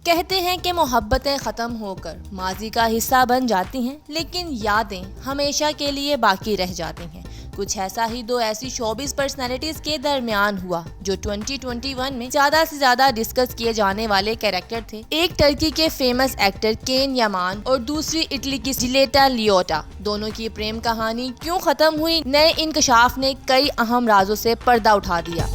کہتے ہیں کہ محبتیں ختم ہو کر ماضی کا حصہ بن جاتی ہیں، لیکن یادیں ہمیشہ کے لیے باقی رہ جاتی ہیں۔ کچھ ایسا ہی دو ایسی شوبز پرسنالٹیز کے درمیان ہوا جو 2021 میں زیادہ سے زیادہ ڈسکس کیے جانے والے کیریکٹر تھے۔ ایک ٹرکی کے فیمس ایکٹر کین یامان اور دوسری اٹلی کی جلیٹا لیوٹا۔ دونوں کی پریم کہانی کیوں ختم ہوئی؟ نئے انکشاف نے کئی اہم رازوں سے پردہ اٹھا دیا۔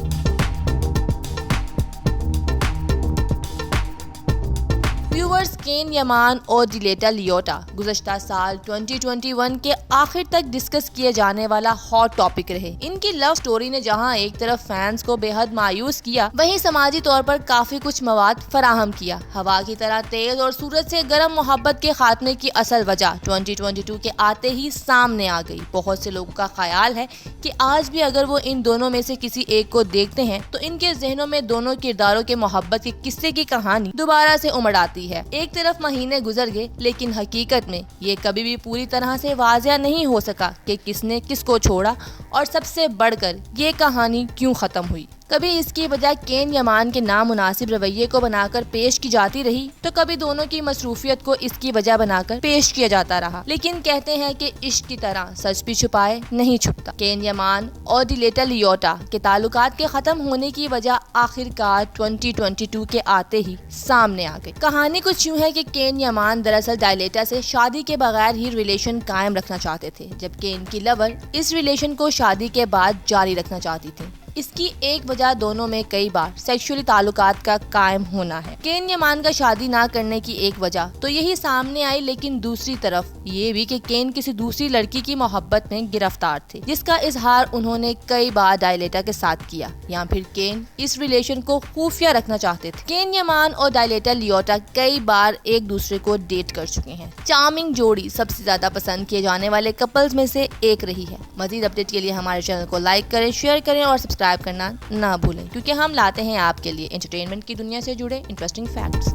ویورز، کین یامان اور جلیٹا لیوٹا گزشتہ سال 2021 کے آخر تک ڈسکس کیے جانے والا ہاٹ ٹاپک رہے۔ ان کی لو سٹوری نے جہاں ایک طرف فینس کو بے حد مایوس کیا، وہیں سماجی طور پر کافی کچھ مواد فراہم کیا۔ ہوا کی طرح تیز اور سورج سے گرم محبت کے خاتمے کی اصل وجہ 2022 کے آتے ہی سامنے آ گئی۔ بہت سے لوگوں کا خیال ہے کہ آج بھی اگر وہ ان دونوں میں سے کسی ایک کو دیکھتے ہیں تو ان کے ذہنوں میں دونوں کرداروں کے محبت کے قصے کی کہانی دوبارہ سے امڑ آتی ہے۔ ایک طرف مہینے گزر گئے، لیکن حقیقت میں یہ کبھی بھی پوری طرح سے واضح نہیں ہو سکا کہ کس نے کس کو چھوڑا اور سب سے بڑھ کر یہ کہانی کیوں ختم ہوئی۔ کبھی اس کی وجہ کین یامان کے نامناسب رویے کو بنا کر پیش کی جاتی رہی، تو کبھی دونوں کی مصروفیت کو اس کی وجہ بنا کر پیش کیا جاتا رہا۔ لیکن کہتے ہیں کہ عشق کی طرح سچ بھی چھپائے نہیں چھپتا۔ کین یامان اور جلیٹا لیوٹا کے تعلقات کے ختم ہونے کی وجہ آخر کار 2022 کے آتے ہی سامنے آ گئی۔ کہانی کچھ یوں ہے کہ کین یامان دراصل جلیٹا سے شادی کے بغیر ہی ریلیشن قائم رکھنا چاہتے تھے، جبکہ ان کی لور اس ریلیشن کو شادی کے بعد جاری رکھنا چاہتی تھی۔ اس کی ایک وجہ دونوں میں کئی بار سیکشولی تعلقات کا قائم ہونا ہے۔ کین یامان کا شادی نہ کرنے کی ایک وجہ تو یہی سامنے آئی، لیکن دوسری طرف یہ بھی کہ کین کسی دوسری لڑکی کی محبت میں گرفتار تھے، جس کا اظہار انہوں نے کئی بار جلیٹا کے ساتھ کیا، یا پھر کین اس ریلیشن کو خفیہ رکھنا چاہتے تھے۔ کین یامان اور جلیٹا لیوٹا کئی بار ایک دوسرے کو ڈیٹ کر چکے ہیں۔ چارمنگ جوڑی سب سے زیادہ پسند کیے جانے والے کپلز میں سے ایک رہی ہے۔ مزید اپڈیٹ کے لیے ہمارے چینل کو لائک کریں، شیئر کریں اور سبسکرائب کرنا نہ بھولیں، کیونکہ ہم لاتے ہیں آپ کے لیے انٹرٹینمنٹ کی دنیا سے جڑے انٹرسٹنگ فیکٹس۔